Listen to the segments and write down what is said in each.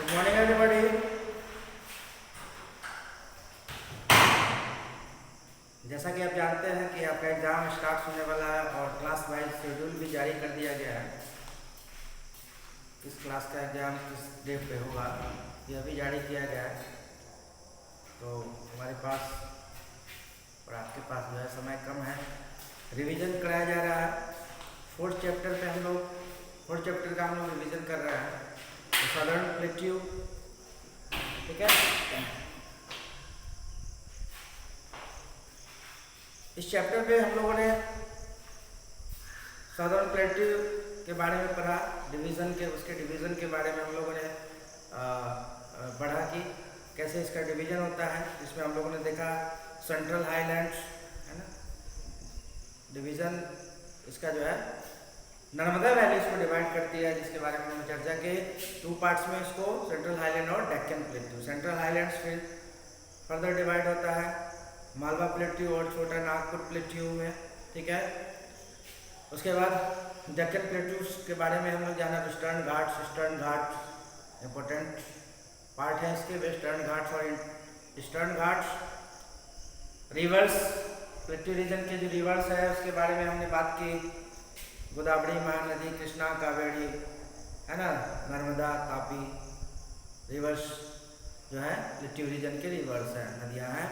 Good morning everybody. जैसा कि आप जानते हैं कि आपका एग्ज़ाम स्टार्ट होने वाला है और क्लास वाइज शेड्यूल भी जारी कर दिया गया है। किस क्लास का एग्ज़ाम किस डेट पे होगा यह भी जारी किया गया है। तो हमारे पास और आपके पास जो है समय कम है, रिवीजन कराया जा रहा है। फोर्थ चैप्टर का हम लोग रिवीजन कर रहे हैं। तो साधारण प्लेट्यू, ठीक है। इस चैप्टर पे हम लोगों ने साधारण प्लेट्यू के बारे में पढ़ा, उसके डिवीज़न के बारे में हम लोगों ने पढ़ा कि कैसे इसका डिवीज़न होता है। इसमें हम लोगों ने देखा सेंट्रल हाईलैंड्स, है ना। डिवीज़न इसका जो है नर्मदा वैली इसको डिवाइड करती है, जिसके बारे में हमने चर्चा की। 2 पार्ट्स में इसको सेंट्रल हाईलैंड और डेक्कन प्लेट्यू। सेंट्रल हाईलैंड्स फिर फर्दर डिवाइड होता है मालवा प्लेट्यू और छोटा नागपुर प्लेट्यू में, ठीक है। उसके बाद डेक्कन प्लेट्यूज के बारे में हम लोग जाना। ईस्टर्न घाट्स इम्पोर्टेंट पार्ट है इसके। वेस्टर्न घाट्स और eastern Ghats. Reverse, plateau region के जो रिवर्स है उसके बारे में हमने बात की। गोदावरी, महानदी, कृष्णा, कावेरी, है ना, नर्मदा, तापी। रिवर्स जो है प्लेट्यू रीजन के रिवर्स है, नदियाँ हैं,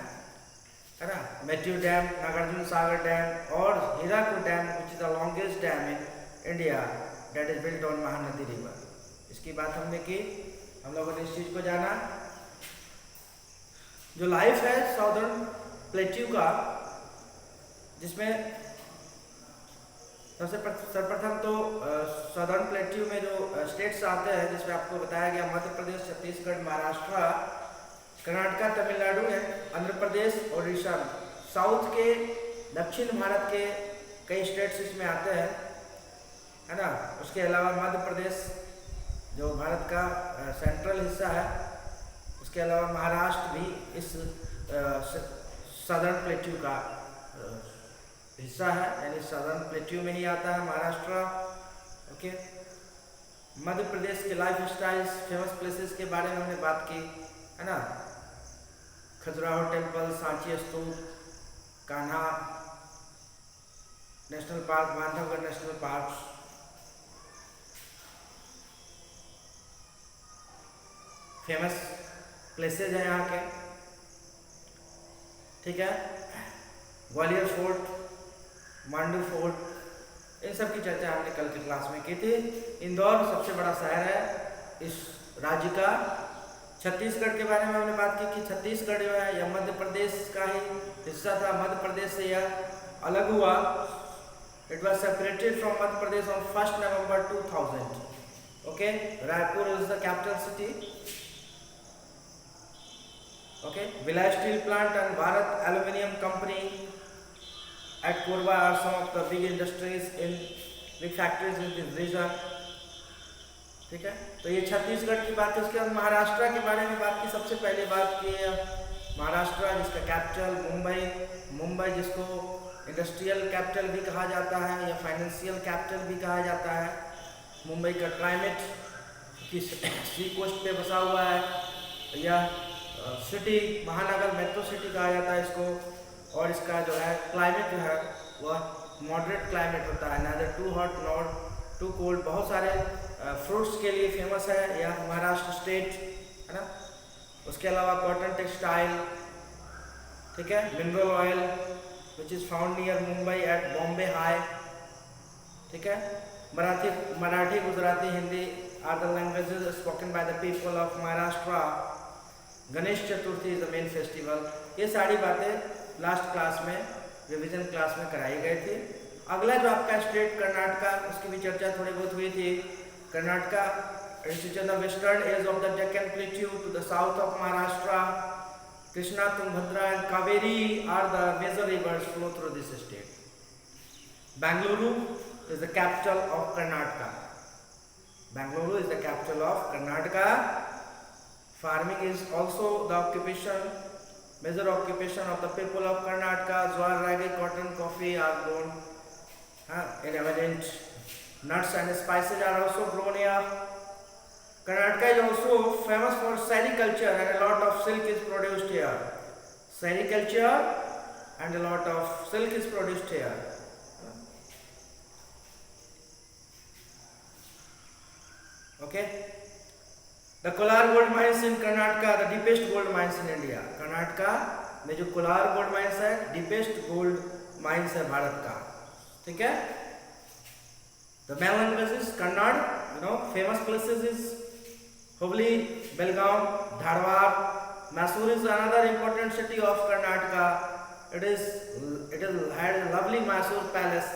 है ना। Matthew dam, Nagarjuna Sagar dam और Hirakud dam which is the longest dam in India that is built on Mahanadi river. इसकी बात हमने की, हम लोगों ने इस चीज को जाना। जो लाइफ है साउदर्न प्लेट्यू का, जिसमें सर्वप्रथम तो साउदर्न प्लेट्यू में जो स्टेट्स आते हैं, जिसमें आपको बताया गया मध्य प्रदेश, छत्तीसगढ़, महाराष्ट्र, कर्नाटका, तमिलनाडु एंड आंध्र प्रदेश, उड़ीसा। साउथ के दक्षिण भारत के कई स्टेट्स इसमें आते हैं, है ना। उसके अलावा मध्य प्रदेश जो भारत का सेंट्रल हिस्सा है, उसके अलावा महाराष्ट्र भी इस साउदर्न प्लेट्यू का हिस्सा है, यानी साउदर्न प्लेट्यू में ही आता है महाराष्ट्र, ओके। मध्य प्रदेश के लाइफ स्टाइल्स, फेमस प्लेसेस के बारे में हमने बात की, है ना। Khajuraho temple, Sanchi stupa, Kanha national park, Bandhavgarh national park. Famous places हैं यहाँ के, ठीक है। ग्वालियर फोर्ट, मांडू फोर्ट, इन सब की चर्चा हमने कल की क्लास में की थी। इंदौर सबसे बड़ा शहर है इस राज्य का। छत्तीसगढ़ के बारे में हमने बात की कि छत्तीसगढ़ जो है यह मध्य प्रदेश का ही हिस्सा था। मध्य प्रदेश से यह अलग हुआ। It was separated from Madhya Pradesh on 1 November 2000, okay. Raipur is the capital city, okay. Bhilai steel plant and Bharat aluminium company at Korba are some of the big factories in this region, ठीक है। तो ये छत्तीसगढ़ की बात है। उसके बाद महाराष्ट्र के बारे में बात की। सबसे पहले बात की महाराष्ट्र, जिसका कैपिटल मुंबई, जिसको इंडस्ट्रियल कैपिटल भी कहा जाता है या फाइनेंशियल कैपिटल भी कहा जाता है। मुंबई का क्लाइमेट की सी कोस्ट पे बसा हुआ है। यह सिटी, महानगर, मेट्रो सिटी कहा जाता है इसको। और इसका जो है क्लाइमेट जो है वह मॉडरेट क्लाइमेट होता है, neither too hot nor too cold. बहुत सारे फ्रूट्स के लिए फेमस है यह महाराष्ट्र स्टेट, है ना। उसके अलावा कॉटन टेक्सटाइल, ठीक है। Mineral oil which is found near Mumbai at Bombay high, ठीक है। Marathi, Gujarati, Hindi are the languages spoken by the people of Maharashtra. Ganesh Chaturthi is the main festival. ये सारी बातें लास्ट क्लास में, रिवीजन क्लास में कराई गई थी। अगला जो आपका स्टेट कर्नाटका, उसकी भी चर्चा थोड़ी बहुत हुई थी। Karnataka the western edge of the Deccan plateau to the south of Maharashtra. Krishna, Tungabhadra and Kaveri are the major rivers flow through this state. Bengaluru is the capital of Karnataka. Bengaluru is the capital of Karnataka. Farming is also the major occupation of the people of Karnataka. Jowar, ragi, cotton, coffee are grown in abundance. Nuts and spices are also grown here. Karnataka is also famous for sericulture and a lot of silk is produced here. Sericulture and a lot of silk is produced here. Okay. The Kolar gold mines in Karnataka, the deepest gold mines in India. Karnataka में जो Kolar gold mines है, deepest gold mines है भारत का, ठीक है. The mainland places, Kannada, famous places is Hubli, Belgaum, Dharwad. Mysore is another important city of Karnataka. It had a lovely Mysore palace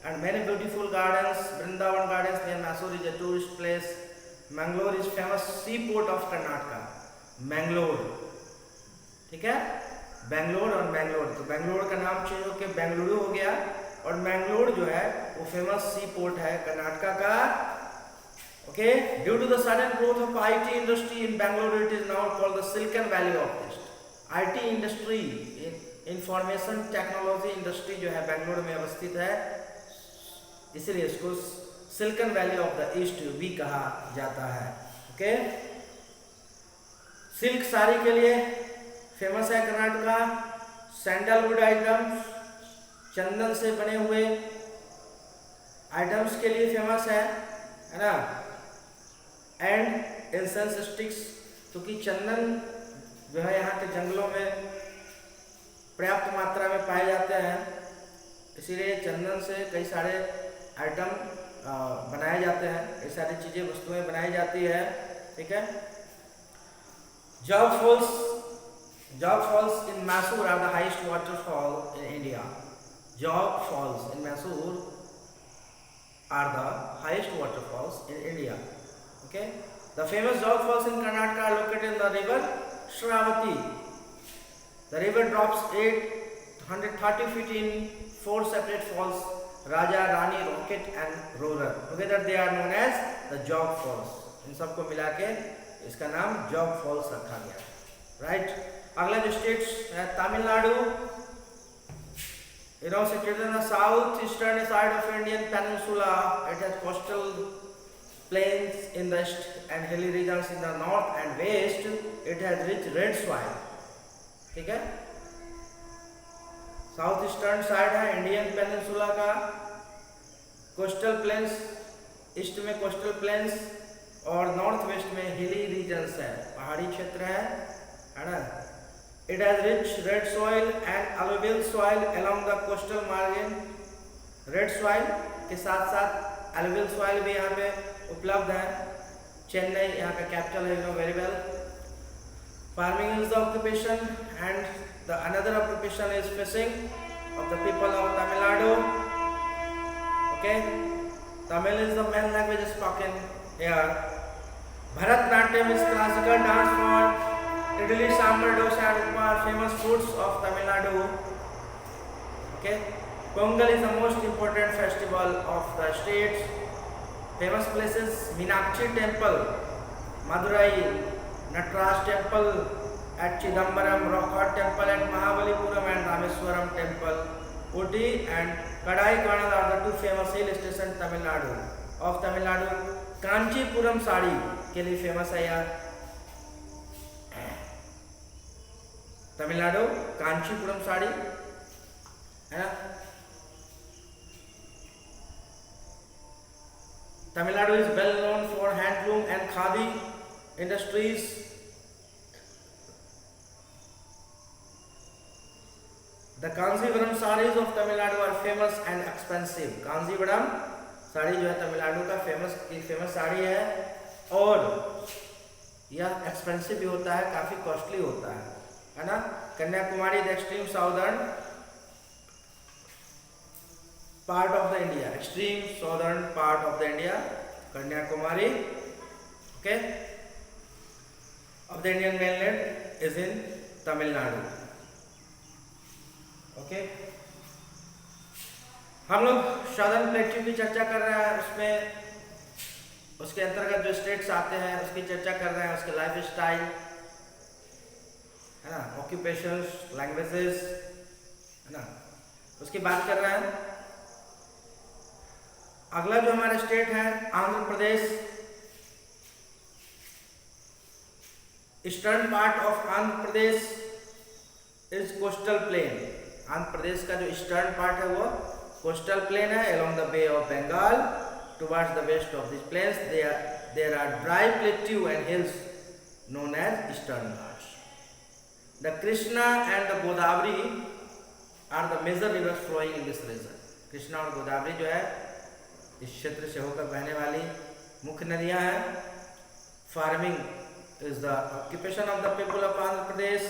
and many beautiful gardens. Vrindavan Gardens near Mysore is a tourist place. Mangalore is famous seaport of Karnataka. Mangalore, ठीक है. बेंगलोर और मैंगलोर, तो बेंगलोर का नाम change होकर बेंगलुरु हो गया और मैंगलोर जो है वो फेमस सी पोर्ट है कर्नाटका का. Okay. Due to the sudden growth of IT industry in Bengaluru, it is now called the silicon valley of east. IT industry, information technology industry जो है बेंगलुरु में अवस्थित है, इसलिए इसको silicon valley of the east भी कहा जाता है. ओके. सिल्क साड़ी के लिए फेमस है कर्नाटका. सैंडलवुड आइटम्स, चंदन से बने हुए आइटम्स के लिए फेमस है ना. एंड इंसेंस स्टिक्स, क्योंकि चंदन जो है यहाँ के जंगलों में पर्याप्त मात्रा में पाए जाते हैं, इसीलिए चंदन से कई सारे आइटम बनाए जाते हैं, कई सारी चीजें वस्तुएं बनाई जाती है, ठीक है. Jog Falls in Mysore are the highest waterfall in India. Jog Falls in Mysore are the highest waterfalls in India. Okay. The famous Jog Falls in Karnataka are located in the river Shravati. The river drops 830 feet in 4 separate falls: Raja, Rani, Rocket and Roller. Together they are known as the Jog Falls. इन सबको मिला के इसका नाम jog false रखा गया. Right. अगला जो states है Tamil Nadu, situated in the south eastern side of Indian peninsula. It has coastal plains in the east and hilly regions in the north and west. It has rich red soil. ठीक है. South eastern side है Indian peninsula का. Coastal planes, east में coastal planes और north west में हिली regions है, पहाड़ी क्षेत्र है ना. It has rich red soil and alluvial soil along the coastal margin. Red soil के साथ साथ alluvial soil भी यहाँ पे उपलब्ध है. चेन्नई यहाँ का कैपिटल है, very well. Farming is the occupation and the another occupation is fishing of the people of Tamil Nadu. Okay, Tamil is the main language spoken here. Bharatnatyam is classical dance form. Idli, Sambar, Dosa and Upma are famous foods of Tamil Nadu. Okay. Pongal is the most important festival of the states. Famous places: Meenakshi Temple, Madurai, Nataraj Temple at Chidambaram, Rockfort Temple at Mahabalipuram and Rameswaram Temple. Ooty and Kodaikanal are the two famous hill stations of Tamil Nadu. Kanchipuram sari के लिए famous है यार तमिलनाडु. कांचीपुरम साड़ी है ना. Tamil Nadu is well known for handloom and khadi industries. The Kanchipuram sarees of Tamil Nadu are famous and expensive. Kanchipuram sari जो है तमिलनाडु का famous sari है और यह एक्सपेंसिव भी होता है, काफी कॉस्टली होता है ना. Kanyakumari the extreme southern part of the India, extreme southern part of the India, Kanyakumari. Okay. Of the Indian mainland is in Tamil Nadu. Okay. हम लोग साउदर्न प्लेट्यू की चर्चा कर रहे हैं, उसमें उसके अंतर्गत जो स्टेट्स आते हैं उसकी चर्चा कर रहे हैं, उसके लाइफ स्टाइल है ना, ऑक्यूपेशंस, लैंग्वेजेस है ना, उसकी बात कर रहे हैं. अगला जो हमारा स्टेट है Andhra Pradesh. Eastern part of Andhra Pradesh is coastal plain. Andhra Pradesh का जो ईस्टर्न पार्ट है वो कोस्टल प्लेन है along the Bay of Bengal towards the west of these plains there are dry plateau and hills known as eastern Ghats. The Krishna and the Godavari are the major rivers flowing in this region. Krishna और गोदावरी जो है इस क्षेत्र से होकर बहने वाली मुख्य नदियां हैं। Farming is the occupation of the people of Andhra Pradesh.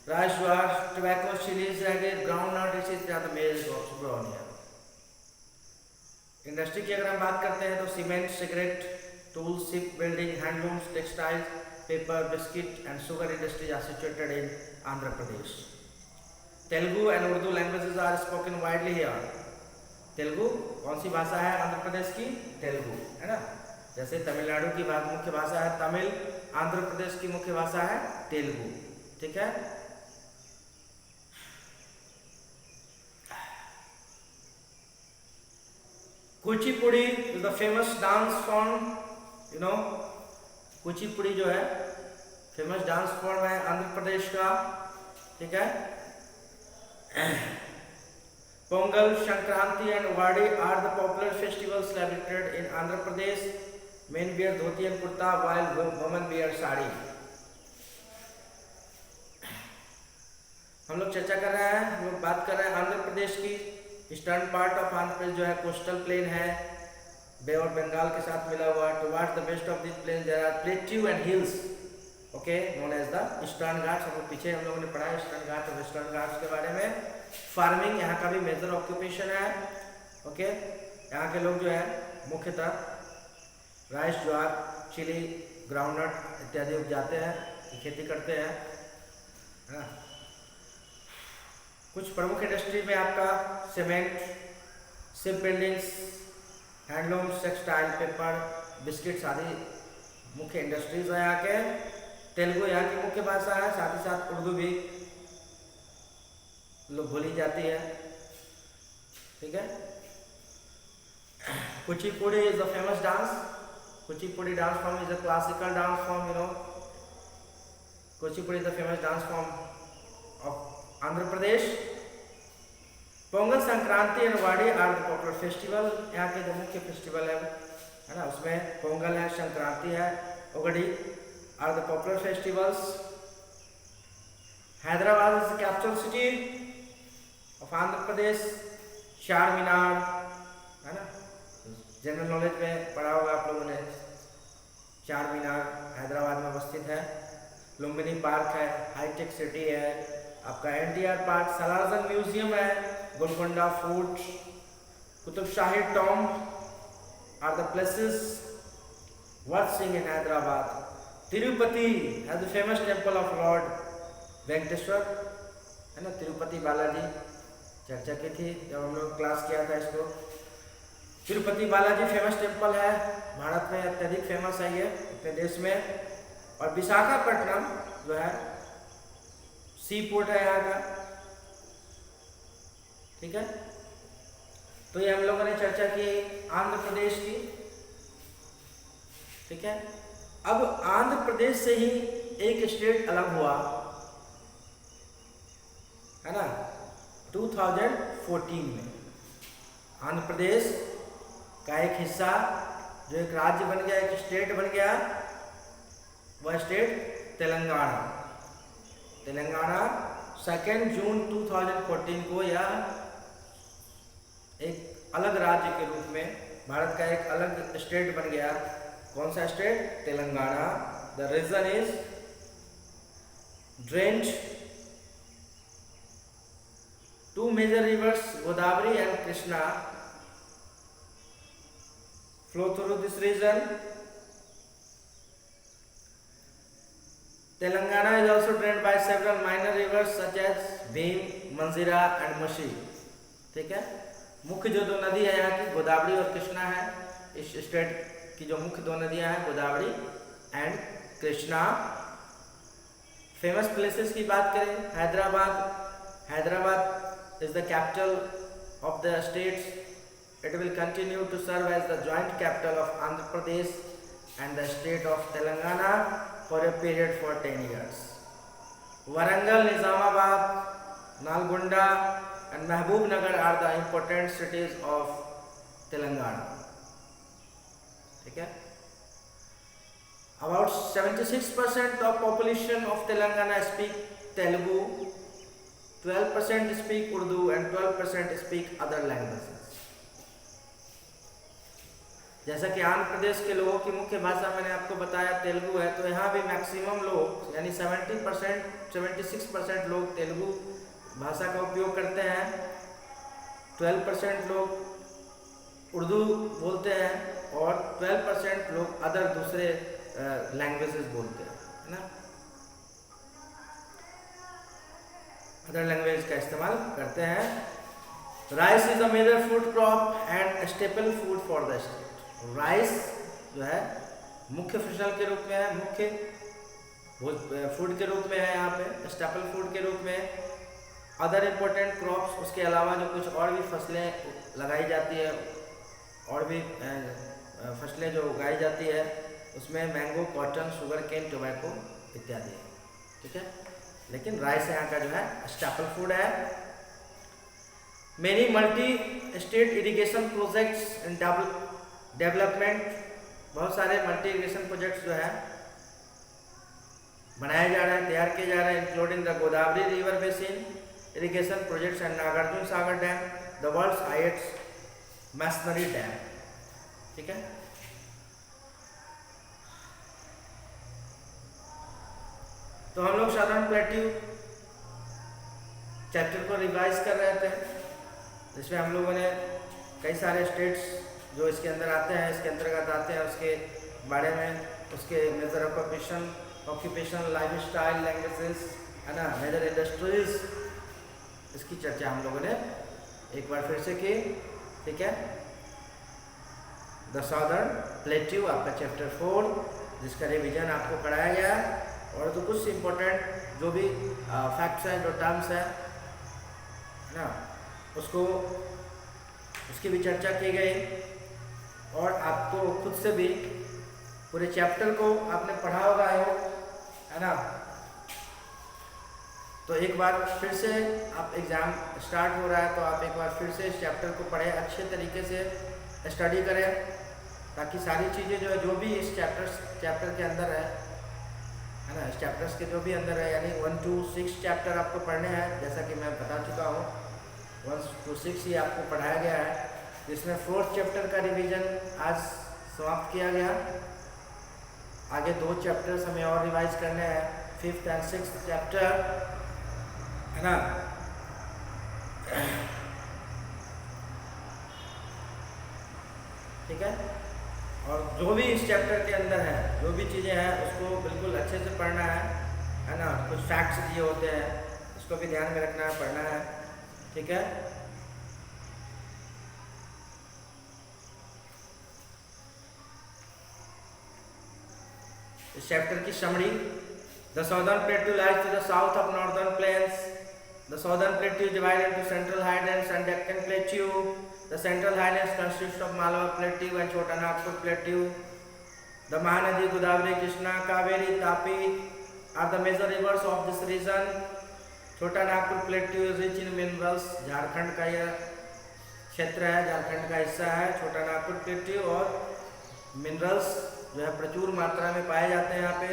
Rice, jowar, tobacco, chillies, groundnut, इसी तरह the main crops grown here. Industry की अगर हम बात करते हैं तो cement, cigarette, tools, ship building, handlooms, textiles, paper, biscuit and sugar industries are situated in Andhra Pradesh. Telugu and Urdu languages are spoken widely here. Telugu कौन सी भाषा है आंध्र प्रदेश की? तेलुगु, है ना। जैसे तमिलनाडु की मुख्य भाषा है तमिल, आंध्र प्रदेश की मुख्य भाषा है तेलुगु, ठीक है। Kuchipudi is the famous dance form, you know. Kuchipudi जो है फेमस डांस फॉर्म है आंध्र प्रदेश का, ठीक है। Pongal, Sankranti and Ugadi are the popular festivals celebrated in Andhra Pradesh. Men wear dhoti and kurta while women wear sari. हम लोग चर्चा कर रहे हैं, हम लोग बात कर रहे हैं आंध्र प्रदेश की। ईस्टर्न पार्ट ऑफ आंध्र प्रदेश जो है कोस्टल प्लेन है, बे और बंगाल के साथ मिला हुआ। Towards the west of this plain there are plateau and hills, okay, known as the Eastern Ghats. हम लोग पीछे हम लोगों ने पढ़ा है ईस्टर्न घाट और वेस्टर्न घाट्स के बारे में। फार्मिंग यहाँ का भी मेजर ऑक्यूपेशन है, ओके। यहाँ के लोग जो है मुख्यतः राइस, ज्वार, चिली, ग्राउंडनट इत्यादि उपजाते हैं, खेती करते हैं, है ना। कुछ प्रमुख इंडस्ट्री में आपका cement, ship buildings, handlooms, textile, paper, biscuits आदि मुख्य इंडस्ट्रीज है यहाँ के। तेलुगु यहाँ की मुख्य भाषा है, साथ ही साथ उर्दू भी लोग बोली जाती है, ठीक है। Kuchipudi is the famous dance. Kuchipudi dance form is a classical dance form, you know. Kuchipudi is the famous dance form of Andhra Pradesh. Pongal, Sankranti and Ugadi are the popular festival. यहाँ के जो मुख्य फेस्टिवल है ना, उसमें पोंगल है, संक्रांति है, Ugadi are the popular festivals. Hyderabad is the capital city of Andhra Pradesh. Char Minar, है ना, जनरल नॉलेज में पढ़ा होगा आप लोगों ने। चार मीनार हैदराबाद में अवस्थित है। लुम्बिनी पार्क है, हाईटेक सिटी है, आपका एनटीआर पार्क, सलारजंग म्यूजियम है, Golconda fort, Qutb Shahi tomb are the places worth seeing in Hyderabad. Tirupati has the famous temple of Lord Venkateswara, है ना। तिरुपति बालाजी चर्चा की थी जब हम लोग क्लास किया था इसको। तिरुपति बालाजी फेमस टेम्पल है, भारत में अत्यधिक फेमस है ये अपने देश में। और विशाखापट्टनम जो है सी पोर्ट है यहाँ का, ठीक है। तो ये हम लोगों ने चर्चा की आंध्र प्रदेश की, ठीक है। अब आंध्र प्रदेश से ही एक स्टेट अलग हुआ, है ना, 2014 में। आंध्र प्रदेश का एक हिस्सा जो एक राज्य बन गया, एक स्टेट बन गया, वह स्टेट तेलंगाना। तेलंगाना 2 जून 2014 को यह एक अलग राज्य के रूप में भारत का एक अलग स्टेट बन गया। कौन सा state? Telangana. The region is drained to major rivers Godavari and Krishna flow through this region. Telangana is also drained by several minor rivers such as Bhim, Manjira and Musi, ठीक है। मुख्य जो दो नदी है यहाँ की गोदावरी और कृष्णा है। इस स्टेट की जो मुख्य दो नदियाँ हैं Godavari and Krishna. Famous places की बात करें, Hyderabad is the capital of the states. It will continue to serve as the joint capital of Andhra Pradesh and the state of Telangana. for a period for 10 years. Warangal, Nizamabad, Nalgonda and Mahbubnagar are the important cities of Telangana. ठीक है. About 76% of population of Telangana speak Telugu, 12% speak Urdu and 12% speak other languages. जैसा कि आंध्र प्रदेश के लोगों की मुख्य भाषा मैंने आपको बताया तेलुगु है, तो यहाँ भी मैक्सिमम लोग यानी 76% लोग तेलुगु भाषा का उपयोग करते हैं, 12% लोग उर्दू बोलते हैं और 12% लोग अदर दूसरे लैंग्वेजेस बोलते हैं, है ना, अदर लैंग्वेज का इस्तेमाल करते हैं. Rice is a major food crop and staple food for the state. Rice जो है मुख्य फसल के रूप में है, मुख्य फूड के रूप में है, यहाँ पे स्टेपल फूड के रूप में. अदर इम्पोर्टेंट क्रॉप्स, उसके अलावा जो कुछ और भी फसलें लगाई जाती है, और भी फसलें जो उगाई जाती है, उसमें mango, cotton, sugarcane, tobacco इत्यादि है. ठीक है, लेकिन राइस यहाँ का जो है स्टेपल फूड है. Many multi state irrigation projects in development, बहुत सारे मल्टी इरिगेशन प्रोजेक्ट्स जो है बनाए जा रहे हैं, तैयार किए जा रहे हैं, including the Godavari river basin irrigation projects and Nagarjuna Sagar dam, the world's highest masonry dam. ठीक है, तो हम लोग साधारण प्लेट्यू चैप्टर को रिवाइज कर रहे थे, जिसमें हम लोगों ने कई सारे स्टेट्स जो इसके अंदर आते हैं, इसके अंतर्गत आते हैं, उसके बारे में, उसके major occupation, lifestyle, languages, है ना, मेजर इंडस्ट्रीज, इसकी चर्चा हम लोगों ने एक बार फिर से की. ठीक है, द साउदर्न प्लेट्यू आपका चैप्टर 4, जिसका रिवीजन आपको कराया गया, और तो कुछ इम्पोर्टेंट जो भी फैक्ट्स हैं, जो टर्म्स हैं ना, उसकी भी चर्चा की गई. और आपको खुद से भी पूरे चैप्टर को आपने पढ़ा होगा, है ना. तो एक बार फिर से आप एग्ज़ाम स्टार्ट हो रहा है, तो आप एक बार फिर से इस चैप्टर को पढ़ें, अच्छे तरीके से स्टडी करें, ताकि सारी चीज़ें जो भी इस चैप्टर के अंदर है ना, इस चैप्टर्स के जो भी अंदर है, यानी 1 to 6 चैप्टर आपको पढ़ने हैं, जैसा कि मैं बता चुका हूँ. 1 to 6 ही आपको पढ़ाया गया है, जिसमें 4th चैप्टर का रिवीजन आज समाप्त किया गया. आगे 2 चैप्टर्स हमें और रिवाइज करने हैं, 5th and 6th चैप्टर, है ना. ठीक है, और जो भी इस चैप्टर के अंदर है, जो भी चीज़ें हैं, उसको बिल्कुल अच्छे से पढ़ना है ना. कुछ फैक्ट्स दिए होते हैं, उसको भी ध्यान में रखना है, पढ़ना है. ठीक है, इस चैप्टर की summary. The southern plateau lies to the south of northern plains. The southern plateau is divided into central highlands and Deccan plateau. The central highlands consist of Malwa plateau and Chota Nagpur plateau. The Mahanadi Godavari, Krishna, Kaveri, Tapi are the major rivers of this region. Chota Nagpur plateau is rich in minerals. Jharkhand का यह क्षेत्र है, झारखंड का हिस्सा है छोटा Nagpur plateau, और minerals जो है प्रचुर मात्रा में पाए जाते हैं यहाँ पे.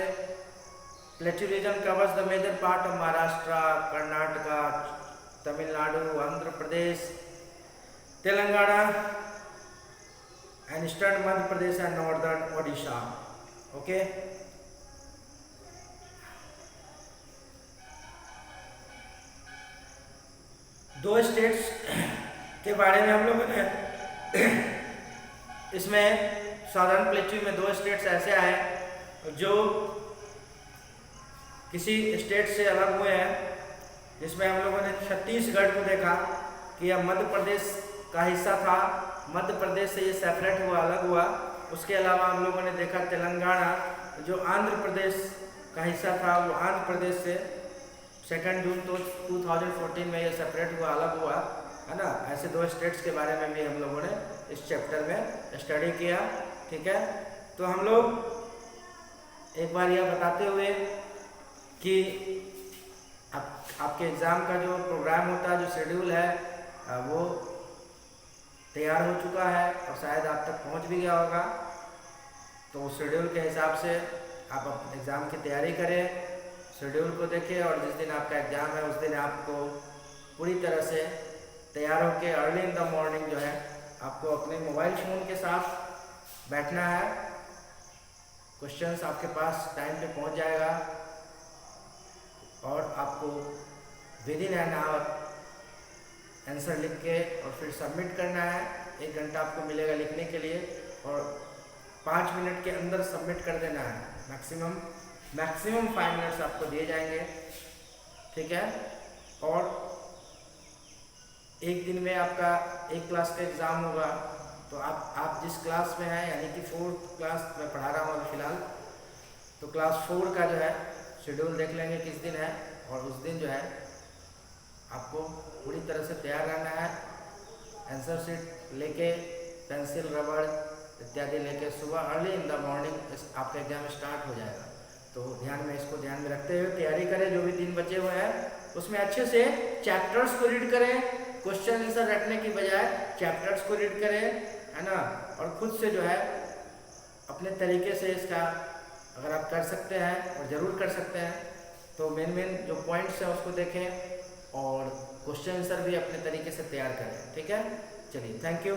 Plateau region covers the major part of Maharashtra, Karnataka, Tamil Nadu, Andhra Pradesh, Telangana and eastern Madhya Pradesh and northern Odisha. Okay, दो स्टेट्स के बारे में हम लोगों ने इसमें साउदर्न प्लेट्यू में 2 स्टेट्स ऐसे आए जो किसी स्टेट से अलग हुए हैं, जिसमें हम लोगों ने छत्तीसगढ़ को देखा कि यह मध्य प्रदेश का हिस्सा था, मध्य प्रदेश से ये सेपरेट हुआ, अलग हुआ. उसके अलावा हम लोगों ने देखा तेलंगाना जो आंध्र प्रदेश का हिस्सा था, वो आंध्र प्रदेश से 2 जून 2014 में ये सेपरेट हुआ, अलग हुआ, है ना. ऐसे 2 स्टेट्स के बारे में भी हम लोगों ने इस चैप्टर में स्टडी किया. ठीक है, तो हम लोग एक बार यह बताते हुए कि आपके एग्ज़ाम का जो प्रोग्राम होता है, जो शेड्यूल है, वो तैयार हो चुका है और शायद आप तक पहुंच भी गया होगा। तो उस शेड्यूल के हिसाब से आप अपने एग्ज़ाम की तैयारी करें, शेड्यूल को देखें और जिस दिन आपका एग्ज़ाम है उस दिन आपको पूरी तरह से तैयार होकर अर्ली इन द मॉर्निंग जो है आपको अपने मोबाइल फ़ोन के साथ बैठना है। क्वेश्चंस आपके पास टाइम पे पहुंच जाएगा और आपको with in an hour answer लिख के और फिर सबमिट करना है। 1 घंटा आपको मिलेगा लिखने के लिए और 5 मिनट के अंदर सबमिट कर देना है। मैक्सिमम 5 मिनट्स आपको दिए जाएंगे, ठीक है। और एक दिन में आपका एक क्लास का एग्ज़ाम होगा, तो आप जिस क्लास में हैं, यानी कि 4th क्लास में पढ़ा रहा हूँ अभी फ़िलहाल, तो क्लास 4 का जो है शेड्यूल देख लेंगे किस दिन है, और उस दिन जो है आपको पूरी तरह से तैयार रहना है। आंसर शीट लेके, पेंसिल, रबड़ इत्यादि लेके सुबह अर्ली इन द मॉर्निंग आपका एग्जाम स्टार्ट हो जाएगा। तो इसको ध्यान में रखते हुए तैयारी करें। जो भी दिन बचे हुए हैं उसमें अच्छे से चैप्टर्स को रीड करें, क्वेश्चन आंसर रटने की बजाय चैप्टर्स को रीड करें, है ना। और खुद से जो है अपने तरीके से इसका अगर आप कर सकते हैं, और ज़रूर कर सकते हैं, तो मेन जो पॉइंट्स हैं उसको देखें और क्वेश्चन आंसर भी अपने तरीके से तैयार करें, ठीक है। चलिए, थैंक यू।